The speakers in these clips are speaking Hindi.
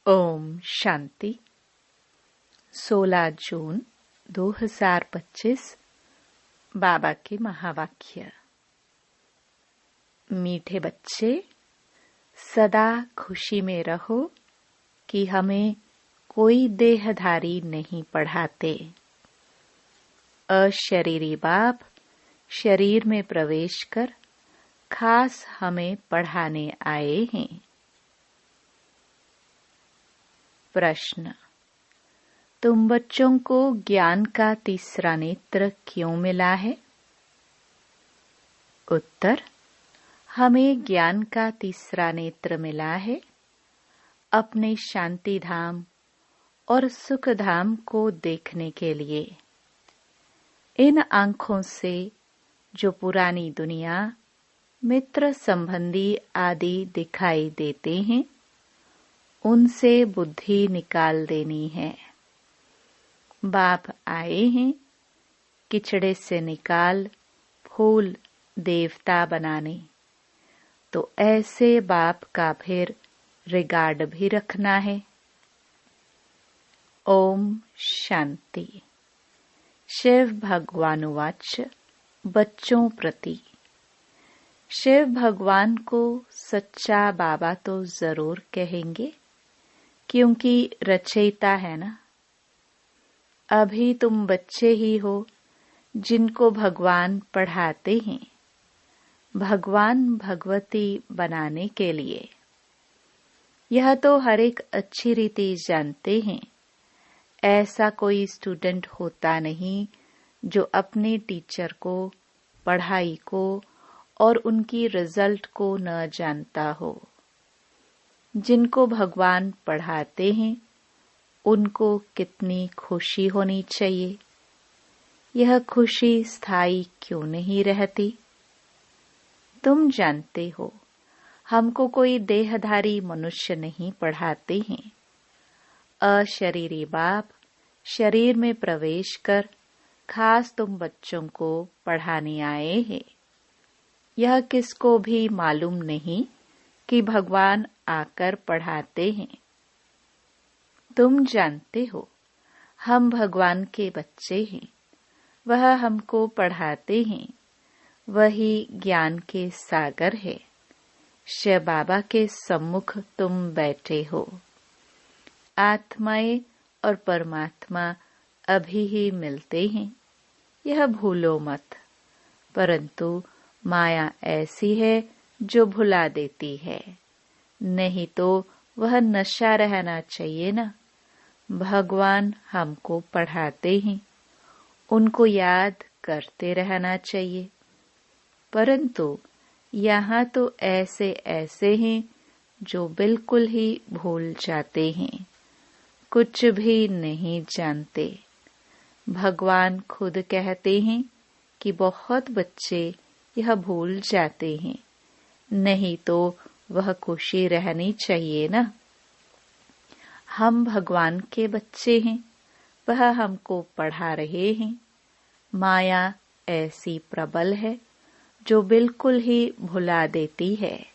ओम शांति। 16 जून 2025 बाबा के महावाक्य। मीठे बच्चे, सदा खुशी में रहो कि हमें कोई देहधारी नहीं पढ़ाते। अशरीरी बाप शरीर में प्रवेश कर खास हमें पढ़ाने आए हैं। प्रश्न: तुम बच्चों को ज्ञान का तीसरा नेत्र क्यों मिला है? उत्तर: हमें ज्ञान का तीसरा नेत्र मिला है अपने शांति धाम और सुख धाम को देखने के लिए। इन आँखों से जो पुरानी दुनिया, मित्र संबंधी आदि दिखाई देते हैं, उनसे बुद्धि निकाल देनी है। बाप आए हैं किचड़े से निकाल फूल देवता बनाने, तो ऐसे बाप का फिर रिगार्ड भी रखना है। ओम शांति। शिव भगवानुवाच बच्चों प्रति। शिव भगवान को सच्चा बाबा तो जरूर कहेंगे, क्योंकि रचयिता है ना। अभी तुम बच्चे ही हो जिनको भगवान पढ़ाते हैं, भगवान भगवती बनाने के लिए। यह तो हर एक अच्छी रीति जानते हैं। ऐसा कोई स्टूडेंट होता नहीं जो अपने टीचर को, पढ़ाई को और उनकी रिजल्ट को न जानता हो। जिनको भगवान पढ़ाते हैं उनको कितनी खुशी होनी चाहिए। यह खुशी स्थायी क्यों नहीं रहती? तुम जानते हो, हमको कोई देहधारी मनुष्य नहीं पढ़ाते हैं। अशरीरी बाप शरीर में प्रवेश कर खास तुम बच्चों को पढ़ाने आए हैं। यह किसको भी मालूम नहीं कि भगवान आकर पढ़ाते हैं। तुम जानते हो, हम भगवान के बच्चे हैं, वह हमको पढ़ाते हैं। वही ज्ञान के सागर है। शिव बाबा के सम्मुख तुम बैठे हो। आत्माएं और परमात्मा अभी ही मिलते हैं, यह भूलो मत। परंतु माया ऐसी है जो भुला देती है। नहीं तो वह नशा रहना चाहिए ना। भगवान हमको पढ़ाते हैं, उनको याद करते रहना चाहिए। परंतु यहाँ तो ऐसे ऐसे हैं जो बिल्कुल ही भूल जाते हैं, कुछ भी नहीं जानते। भगवान खुद कहते हैं कि बहुत बच्चे यह भूल जाते हैं। नहीं तो वह खुशी रहनी चाहिए ना। हम भगवान के बच्चे हैं, वह हमको पढ़ा रहे हैं। माया ऐसी प्रबल है जो बिल्कुल ही भुला देती है।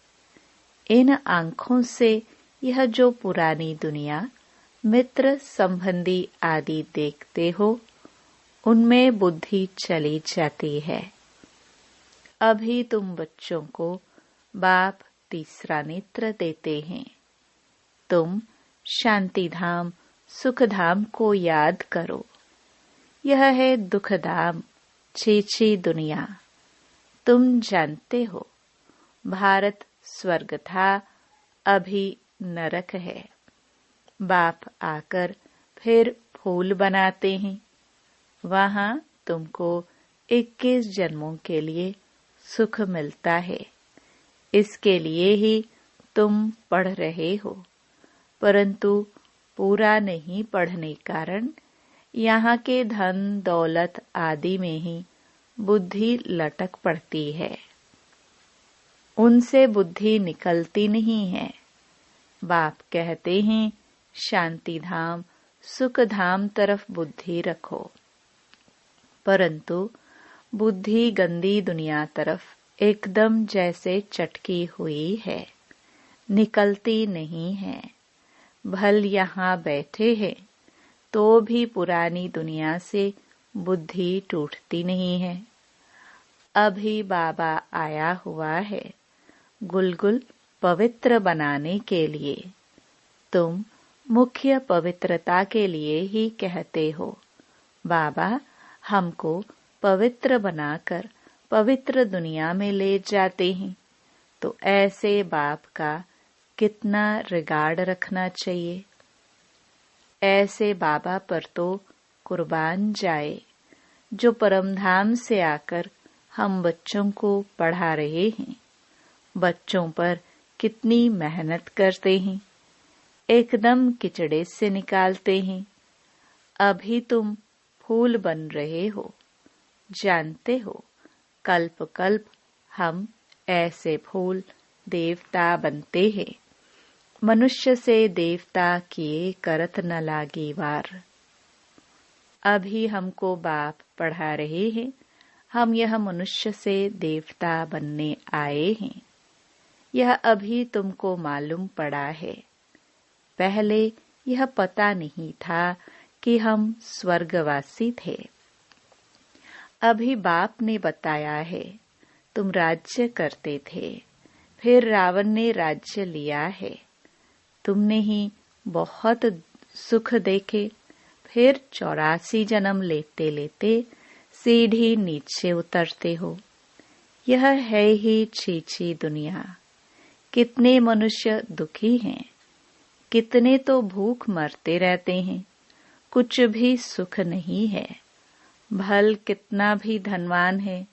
इन आँखों से यह जो पुरानी दुनिया, मित्र संबंधी आदि देखते हो, उनमें बुद्धि चली जाती है। अभी तुम बच्चों को बाप तीसरा नेत्र देते हैं। तुम शांति धाम, सुख धाम को याद करो। यह है दुख धाम, छीछी दुनिया। तुम जानते हो, भारत स्वर्ग था, अभी नरक है। बाप आकर फिर फूल बनाते हैं। वहां तुमको 21 जन्मों के लिए सुख मिलता है। इसके लिए ही तुम पढ़ रहे हो। परंतु पूरा नहीं पढ़ने कारण यहाँ के धन दौलत आदि में ही बुद्धि लटक पड़ती है। उनसे बुद्धि निकलती नहीं है। बाप कहते हैं शांति धाम, सुख धाम तरफ बुद्धि रखो। परंतु बुद्धि गंदी दुनिया तरफ एकदम जैसे चटकी हुई है, निकलती नहीं है। भल यहाँ बैठे हैं तो भी पुरानी दुनिया से बुद्धि टूटती नहीं है। अभी बाबा आया हुआ है गुलगुल पवित्र बनाने के लिए। तुम मुख्य पवित्रता के लिए ही कहते हो, बाबा हमको पवित्र बनाकर पवित्र दुनिया में ले जाते हैं। तो ऐसे बाप का कितना रिगार्ड रखना चाहिए। ऐसे बाबा पर तो कुर्बान जाए जो परमधाम से आकर हम बच्चों को पढ़ा रहे हैं। बच्चों पर कितनी मेहनत करते हैं, एकदम किचड़े से निकालते हैं। अभी तुम फूल बन रहे हो। जानते हो कल्प कल्प हम ऐसे फूल देवता बनते हैं। मनुष्य से देवता किए करत न लागी वार। अभी हमको बाप पढ़ा रहे हैं, हम यह मनुष्य से देवता बनने आए हैं। यह अभी तुमको मालूम पड़ा है। पहले यह पता नहीं था कि हम स्वर्गवासी थे। अभी बाप ने बताया है तुम राज्य करते थे, फिर रावण ने राज्य लिया है। तुमने ही बहुत सुख देखे, फिर 84 जन्म लेते लेते सीढ़ी नीचे उतरते हो। यह है ही छीछी दुनिया। कितने मनुष्य दुखी हैं, कितने तो भूख मरते रहते हैं, कुछ भी सुख नहीं है। भल कितना भी धनवान है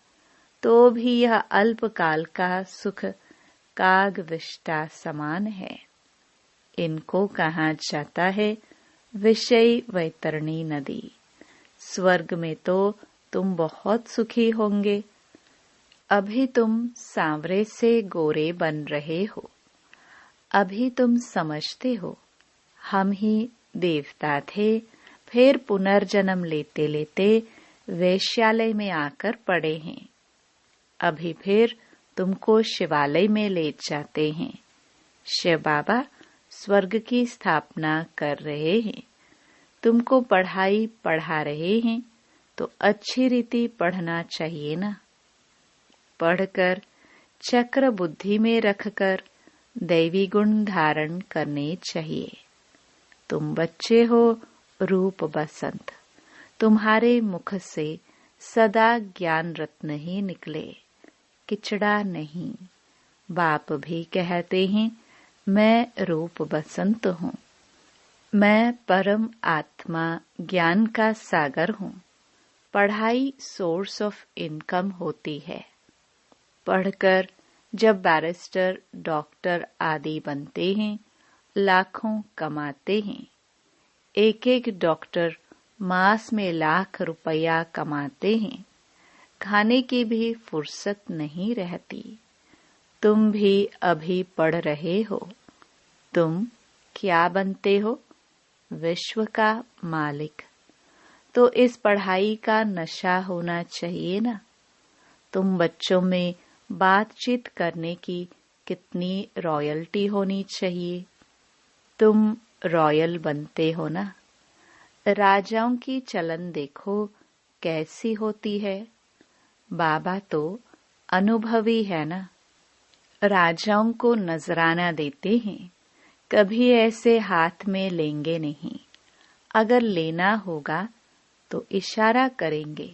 तो भी यह अल्पकाल का सुख काग विष्टा समान है। इनको कहा जाता है विषय वैतरणी नदी। स्वर्ग में तो तुम बहुत सुखी होंगे। अभी तुम सांवरे से गोरे बन रहे हो। अभी तुम समझते हो हम ही देवता थे, फिर पुनर्जन्म लेते लेते वैश्यालय में आकर पड़े हैं। अभी फिर तुमको शिवालय में ले जाते हैं। शिव बाबा स्वर्ग की स्थापना कर रहे हैं। तुमको पढ़ाई पढ़ा रहे हैं तो अच्छी रीति पढ़ना चाहिए ना। पढ़कर चक्र बुद्धि में रखकर दैवी गुण धारण करने चाहिए। तुम बच्चे हो रूप बसंत, तुम्हारे मुख से सदा ज्ञान रत्न ही निकले, किचड़ा नहीं। बाप भी कहते हैं मैं रूप बसंत हूँ, मैं परम आत्मा ज्ञान का सागर हूँ। पढ़ाई सोर्स ऑफ इनकम होती है। पढ़कर जब बैरिस्टर, डॉक्टर आदि बनते हैं, लाखों कमाते हैं। एक एक डॉक्टर मास में लाख रुपया कमाते हैं। खाने की भी फुर्सत नहीं रहती। तुम भी अभी पढ़ रहे हो। तुम क्या बनते हो? विश्व का मालिक। तो इस पढ़ाई का नशा होना चाहिए ना। तुम बच्चों में बातचीत करने की कितनी रॉयल्टी होनी चाहिए। तुम रॉयल बनते हो ना। राजाओं की चलन देखो कैसी होती है। बाबा तो अनुभवी है ना। राजाओं को नजराना देते हैं, कभी ऐसे हाथ में लेंगे नहीं। अगर लेना होगा तो इशारा करेंगे,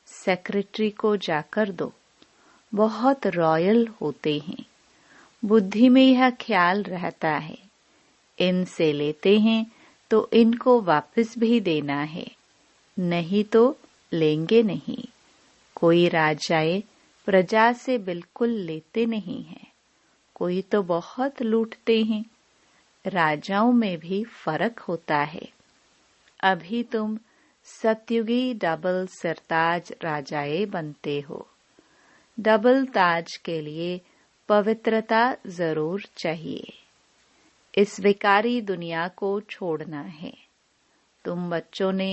सेक्रेटरी को जाकर दो। बहुत रॉयल होते हैं। बुद्धि में यह ख्याल रहता है इनसे लेते हैं तो इनको वापस भी देना है, नहीं तो लेंगे नहीं। कोई राजाए प्रजा से बिल्कुल लेते नहीं हैं, कोई तो बहुत लूटते हैं। राजाओं में भी फर्क होता है। अभी तुम सतयुगी डबल सिरताज राजाए बनते हो। डबल ताज के लिए पवित्रता जरूर चाहिए। इस विकारी दुनिया को छोड़ना है। तुम बच्चों ने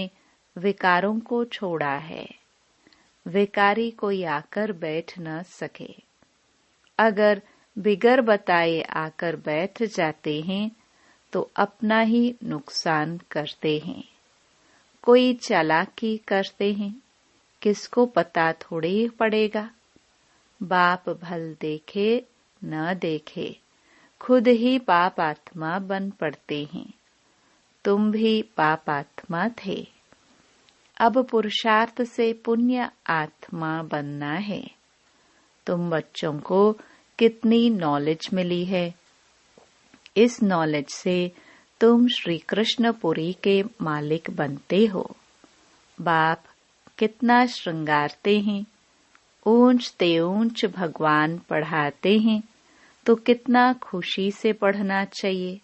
विकारों को छोड़ा है। विकारी कोई आकर बैठ न सके। अगर बिगर बताए आकर बैठ जाते हैं तो अपना ही नुकसान करते हैं। कोई चालाकी करते हैं, किसको पता थोड़े ही पड़ेगा। बाप भल देखे न देखे, खुद ही पाप आत्मा बन पड़ते हैं। तुम भी पाप आत्मा थे, अब पुरुषार्थ से पुण्य आत्मा बनना है। तुम बच्चों को कितनी नॉलेज मिली है। इस नॉलेज से तुम श्री कृष्णपुरी के मालिक बनते हो। बाप कितना श्रृंगारते हैं, ऊंच ते ऊंच भगवान पढ़ाते हैं, तो कितना खुशी से पढ़ना चाहिए।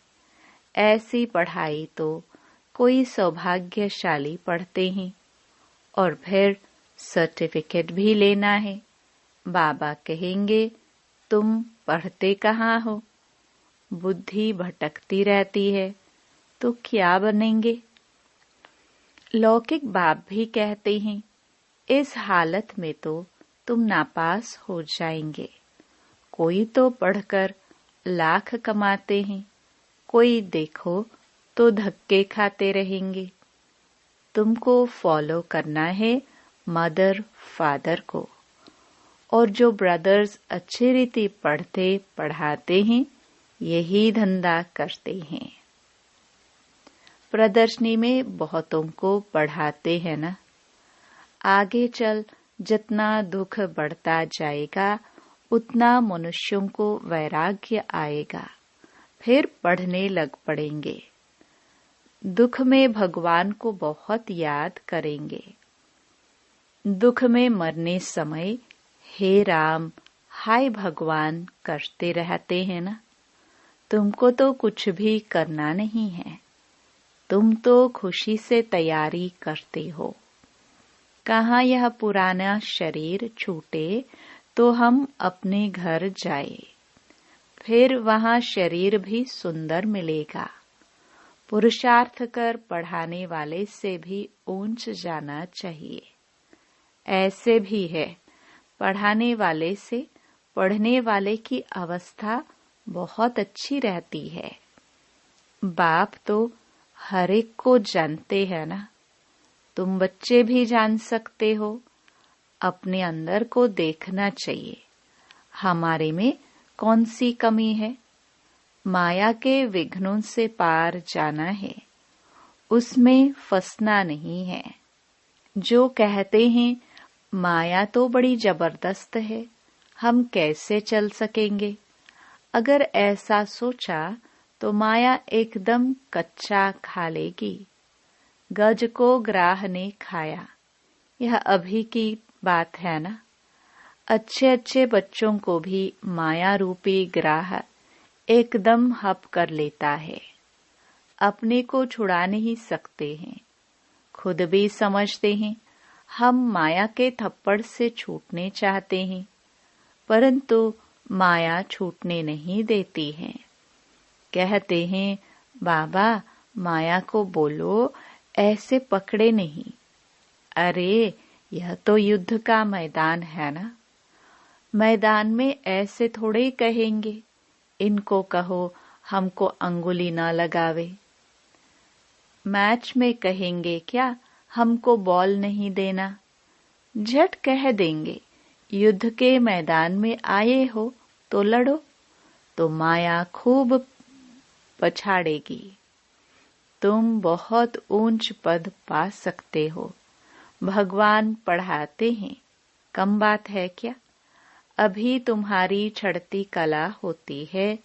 ऐसी पढ़ाई तो कोई सौभाग्यशाली पढ़ते हैं, और फिर सर्टिफिकेट भी लेना है। बाबा कहेंगे तुम पढ़ते कहाँ हो, बुद्धि भटकती रहती है, तो क्या बनेंगे। लौकिक बाप भी कहते हैं इस हालत में तो तुम नापास हो जाएंगे। कोई तो पढ़कर लाख कमाते हैं, कोई देखो तो धक्के खाते रहेंगे। तुमको फॉलो करना है मदर फादर को, और जो ब्रदर्स अच्छी रीति पढ़ते पढ़ाते हैं यही धंधा करते हैं। प्रदर्शनी में बहुतों को पढ़ाते हैं ना। आगे चल जितना दुख बढ़ता जाएगा उतना मनुष्यों को वैराग्य आएगा, फिर पढ़ने लग पड़ेंगे। दुख में भगवान को बहुत याद करेंगे। दुख में मरने समय हे राम हाय भगवान करते रहते हैं ना। तुमको तो कुछ भी करना नहीं है, तुम तो खुशी से तैयारी करते हो। कहाँ यह पुराना शरीर छूटे तो हम अपने घर जाए, फिर वहाँ शरीर भी सुंदर मिलेगा। पुरुषार्थ कर पढ़ाने वाले से भी ऊंच जाना चाहिए। ऐसे भी है, पढ़ाने वाले से पढ़ने वाले की अवस्था बहुत अच्छी रहती है। बाप तो हर एक को जानते हैं ना। तुम बच्चे भी जान सकते हो। अपने अंदर को देखना चाहिए, हमारे में कौन सी कमी है। माया के विघ्नों से पार जाना है, उसमें फंसना नहीं है। जो कहते हैं माया तो बड़ी जबरदस्त है, हम कैसे चल सकेंगे। अगर ऐसा सोचा तो माया एकदम कच्चा खा लेगी। गज को ग्राह ने खाया, यह अभी की बात है ना। अच्छे अच्छे बच्चों को भी माया रूपी ग्राह एकदम हप कर लेता है। अपने को छुड़ा नहीं सकते हैं। खुद भी समझते हैं हम माया के थप्पड़ से छूटने चाहते हैं, परंतु माया छूटने नहीं देती है। कहते हैं बाबा माया को बोलो ऐसे पकड़े नहीं। अरे यह तो युद्ध का मैदान है ना। मैदान में ऐसे थोड़े कहेंगे इनको कहो हमको अंगुली ना लगावे। मैच में कहेंगे क्या हमको बॉल नहीं देना। झट कह देंगे युद्ध के मैदान में आए हो तो लड़ो, तो माया खूब पछाड़ेगी। तुम बहुत ऊंच पद पा सकते हो। भगवान पढ़ाते हैं, कम बात है क्या। अभी तुम्हारी चढ़ती कला होती है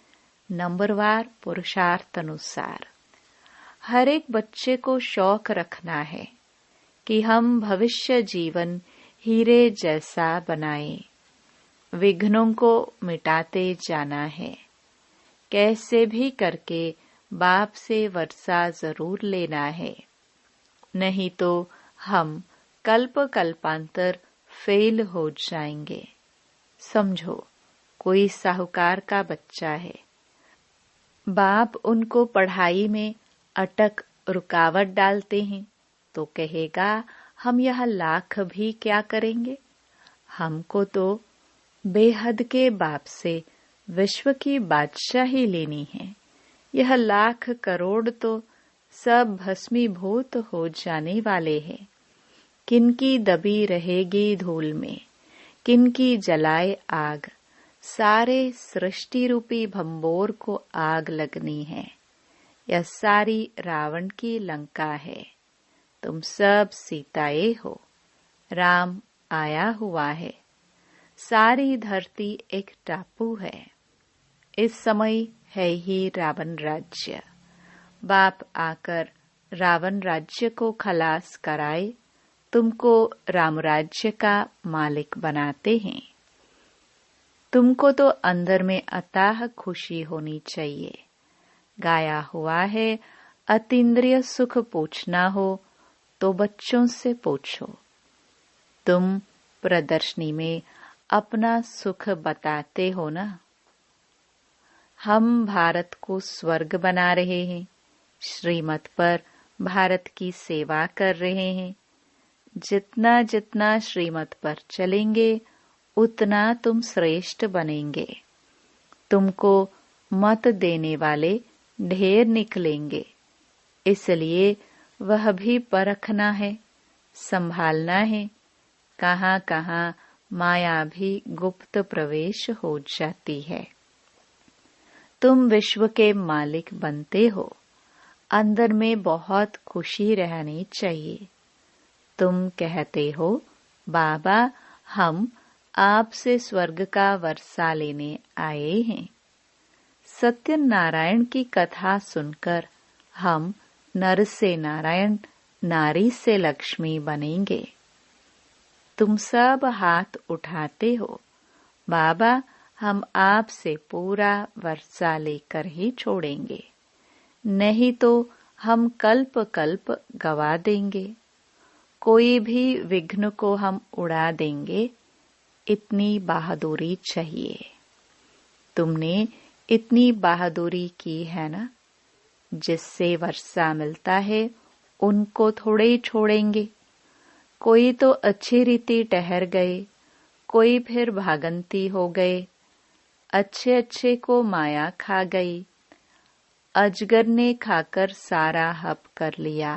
नंबरवार पुरुषार्थ अनुसार। हर एक बच्चे को शौक रखना है कि हम भविष्य जीवन हीरे जैसा बनाएं। विघ्नों को मिटाते जाना है। कैसे भी करके बाप से वर्षा जरूर लेना है, नहीं तो हम कल्प कल्पांतर फेल हो जाएंगे। समझो कोई साहूकार का बच्चा है, बाप उनको पढ़ाई में अटक रुकावट डालते हैं तो कहेगा हम यह लाख भी क्या करेंगे। हमको तो बेहद के बाप से विश्व की बादशाही लेनी है, यह लाख करोड़ तो सब भस्मीभूत हो जाने वाले हैं। किनकी दबी रहेगी धूल में, किनकी जलाए आग। सारे सृष्टि रूपी भंबोर को आग लगनी है। यह सारी रावण की लंका है। तुम सब सीताएं हो। राम आया हुआ है। सारी धरती एक टापू है। इस समय है ही रावण राज्य। बाप आकर रावण राज्य को खलास कराए तुमको राम राज्य का मालिक बनाते हैं। तुमको तो अंदर में अथाह खुशी होनी चाहिए। गाया हुआ है, अतीन्द्रिय सुख पूछना हो तो बच्चों से पूछो। तुम प्रदर्शनी में अपना सुख बताते हो ना। हम भारत को स्वर्ग बना रहे हैं। श्रीमत पर भारत की सेवा कर रहे हैं। जितना जितना श्रीमत पर चलेंगे उतना तुम श्रेष्ठ बनेंगे। तुमको मत देने वाले ढेर निकलेंगे। इसलिए वह भी परखना है, संभालना है। कहाँ कहाँ माया भी गुप्त प्रवेश हो जाती है। तुम विश्व के मालिक बनते हो। अंदर में बहुत खुशी रहनी चाहिए। तुम कहते हो, बाबा हम आपसे स्वर्ग का वर्षा लेने आए हैं। सत्यनारायण की कथा सुनकर हम नर से नारायण, नारी से लक्ष्मी बनेंगे। तुम सब हाथ उठाते हो, बाबा हम आपसे पूरा वर्षा लेकर ही छोड़ेंगे, नहीं तो हम कल्प कल्प गवा देंगे। कोई भी विघ्न को हम उड़ा देंगे। इतनी बहादुरी चाहिए। तुमने इतनी बहादुरी की है ना। जिससे वर्षा मिलता है उनको थोड़े ही छोड़ेंगे। कोई तो अच्छी रीति ठहर गए, कोई फिर भागंती हो गए। अच्छे अच्छे को माया खा गई। अजगर ने खाकर सारा हप कर लिया।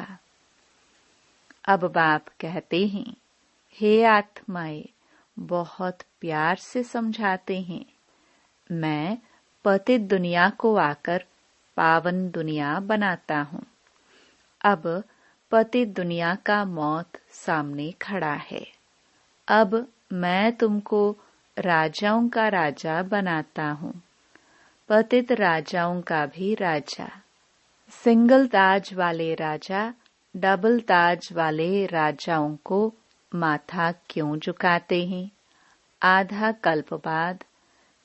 अब बाप कहते हैं, हे आत्माएं, बहुत प्यार से समझाते हैं। मैं पतित दुनिया को आकर पावन दुनिया बनाता हूँ। अब पतित दुनिया का मौत सामने खड़ा है। अब मैं तुमको राजाओं का राजा बनाता हूँ। पतित राजाओं का भी राजा। सिंगल ताज वाले राजा डबल ताज वाले राजाओं को माथा क्यों झुकाते हैं? आधा कल्प बाद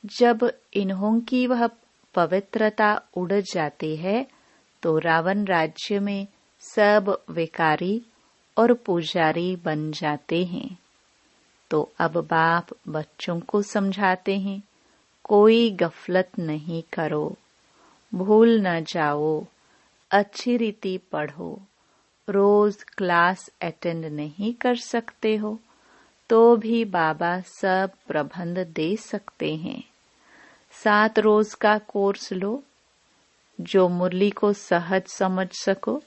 जब इन्हों की वह पवित्रता उड़ जाती है तो रावण राज्य में सब विकारी और पुजारी बन जाते हैं। तो अब बाप बच्चों को समझाते हैं, कोई गफलत नहीं करो, भूल न जाओ, अच्छी रीति पढ़ो। रोज क्लास अटेंड नहीं कर सकते हो तो भी बाबा सब प्रबंध दे सकते हैं। 7 रोज का कोर्स लो, जो मुरली को सहज समझ सको।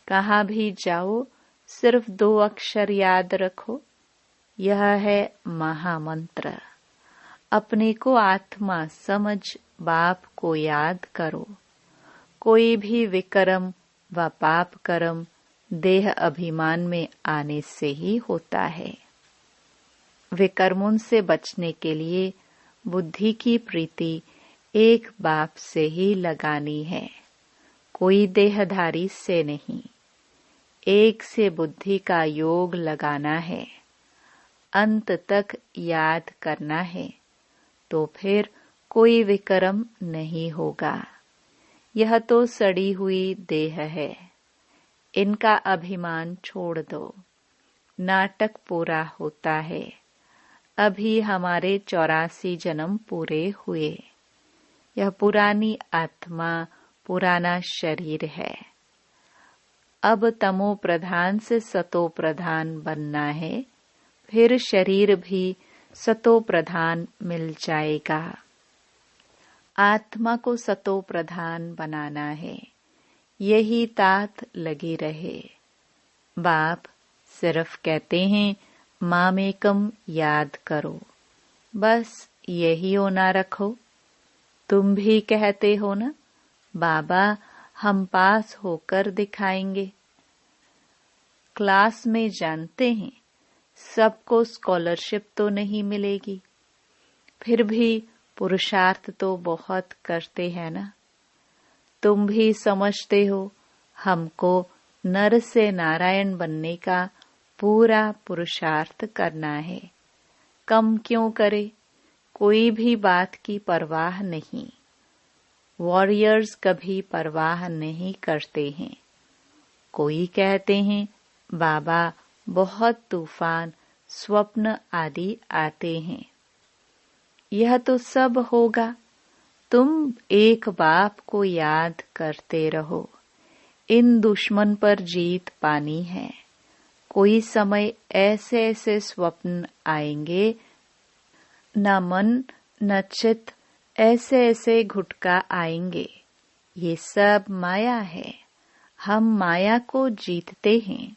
कहाँ भी जाओ सिर्फ 2 अक्षर याद रखो, यह है महामंत्र। अपने को आत्मा समझ बाप को याद करो। कोई भी विकर्म व पाप कर्म देह अभिमान में आने से ही होता है। विकर्मों से बचने के लिए बुद्धि की प्रीति एक बाप से ही लगानी है, कोई देहधारी से नहीं। एक से बुद्धि का योग लगाना है, अंत तक याद करना है, तो फिर कोई विकर्म नहीं होगा। यह तो सड़ी हुई देह है, इनका अभिमान छोड़ दो। नाटक पूरा होता है। अभी हमारे 84 जन्म पूरे हुए। यह पुरानी आत्मा, पुराना शरीर है। अब तमो प्रधान से सतो प्रधान बनना है, फिर शरीर भी सतो प्रधान मिल जाएगा। आत्मा को सतो प्रधान बनाना है, यही तात लगी रहे। बाप सिर्फ कहते हैं मामेकम याद करो, बस यही होना रखो। तुम भी कहते हो ना, बाबा हम पास होकर दिखाएंगे। क्लास में जानते हैं सबको स्कॉलरशिप तो नहीं मिलेगी, फिर भी पुरुषार्थ तो बहुत करते हैं ना। तुम भी समझते हो हमको नर से नारायण बनने का पूरा पुरुषार्थ करना है। कम क्यों करे, कोई भी बात की परवाह नहीं। वॉरियर्स कभी परवाह नहीं करते हैं। कोई कहते हैं बाबा बहुत तूफान स्वप्न आदि आते हैं, यह तो सब होगा। तुम एक बाप को याद करते रहो। इन दुश्मन पर जीत पानी है। कोई समय ऐसे ऐसे स्वप्न आएंगे, न मन न चित, ऐसे ऐसे घुटका आएंगे। ये सब माया है। हम माया को जीतते हैं।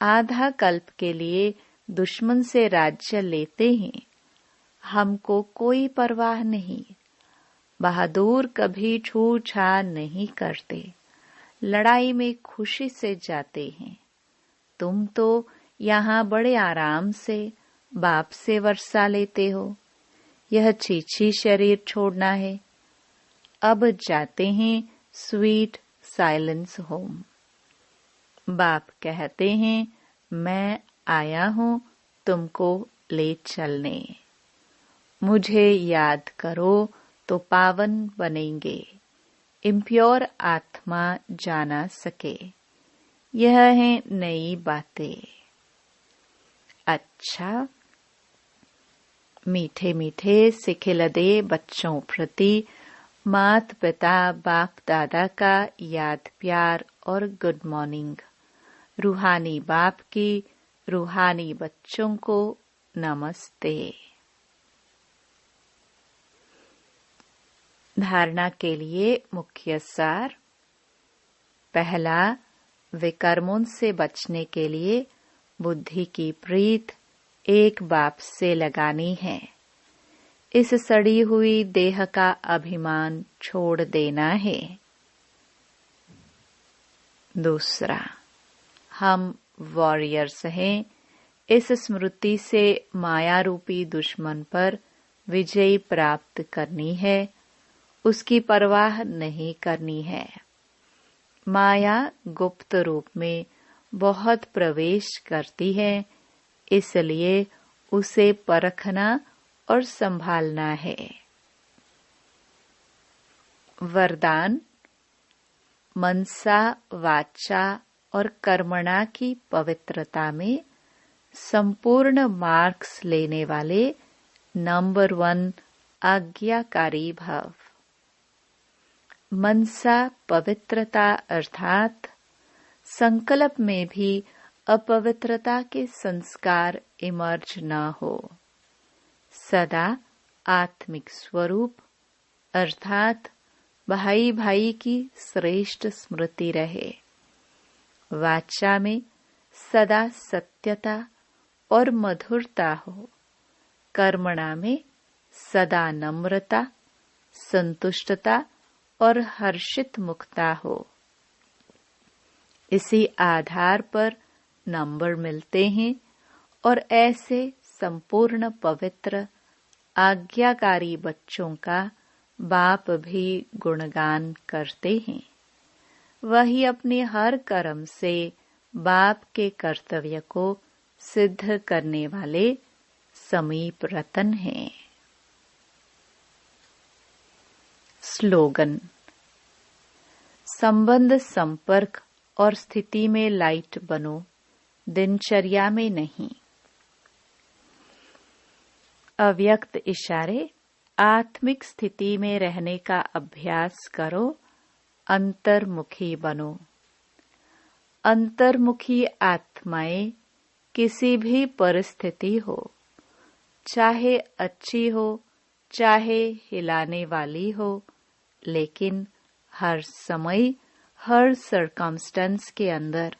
आधा कल्प के लिए दुश्मन से राज्य लेते हैं। हमको कोई परवाह नहीं। बहादुर कभी छूछाड़ नहीं करते, लड़ाई में खुशी से जाते हैं। तुम तो यहाँ बड़े आराम से बाप से वर्षा लेते हो। यह छीछी शरीर छोड़ना है। अब जाते हैं स्वीट साइलेंस होम। बाप कहते हैं मैं आया हूँ तुमको ले चलने। मुझे याद करो तो पावन बनेंगे, इम्प्योर आत्मा जाना सके। यह है नई बातें। अच्छा, मीठे मीठे सिखिलदे बच्चों प्रति मात पिता बाप दादा का याद प्यार और गुड मॉर्निंग। रूहानी बाप की रूहानी बच्चों को नमस्ते। धारणा के लिए मुख्य सार। पहला, विकर्मों से बचने के लिए बुद्धि की प्रीत एक बाप से लगानी है। इस सड़ी हुई देह का अभिमान छोड़ देना है। दूसरा, हम वॉरियर्स हैं। इस स्मृति से माया रूपी दुश्मन पर विजय प्राप्त करनी है। उसकी परवाह नहीं करनी है। माया गुप्त रूप में बहुत प्रवेश करती है, इसलिए उसे परखना और संभालना है। वरदान, मनसा वाचा और कर्मणा की पवित्रता में संपूर्ण मार्क्स लेने वाले नंबर 1 आज्ञाकारी भाव। मनसा पवित्रता अर्थात संकल्प में भी अपवित्रता के संस्कार इमर्ज न हो। सदा आत्मिक स्वरूप अर्थात भाई भाई की श्रेष्ठ स्मृति रहे। वाचा में सदा सत्यता और मधुरता हो। कर्मणा में सदा नम्रता, संतुष्टता और हर्षित मुक्ता हो। इसी आधार पर नंबर मिलते हैं और ऐसे संपूर्ण पवित्र आज्ञाकारी बच्चों का बाप भी गुणगान करते हैं। वही अपने हर कर्म से बाप के कर्तव्य को सिद्ध करने वाले समीप रतन हैं। स्लोगन, संबंध संपर्क और स्थिति में लाइट बनो, दिनचर्या में नहीं। अव्यक्त इशारे, आत्मिक स्थिति में रहने का अभ्यास करो, अंतर्मुखी बनो। अंतर्मुखी आत्माएं किसी भी परिस्थिति हो, चाहे अच्छी हो चाहे हिलाने वाली हो, लेकिन हर समय हर सर्कमस्टेंस के अंदर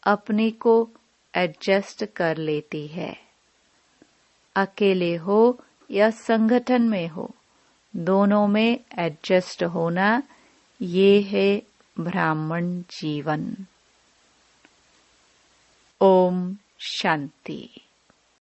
अपने को एडजस्ट कर लेती है। अकेले हो या संगठन में हो, दोनों में एडजस्ट होना, ये है ब्राह्मण जीवन। ओम शांति।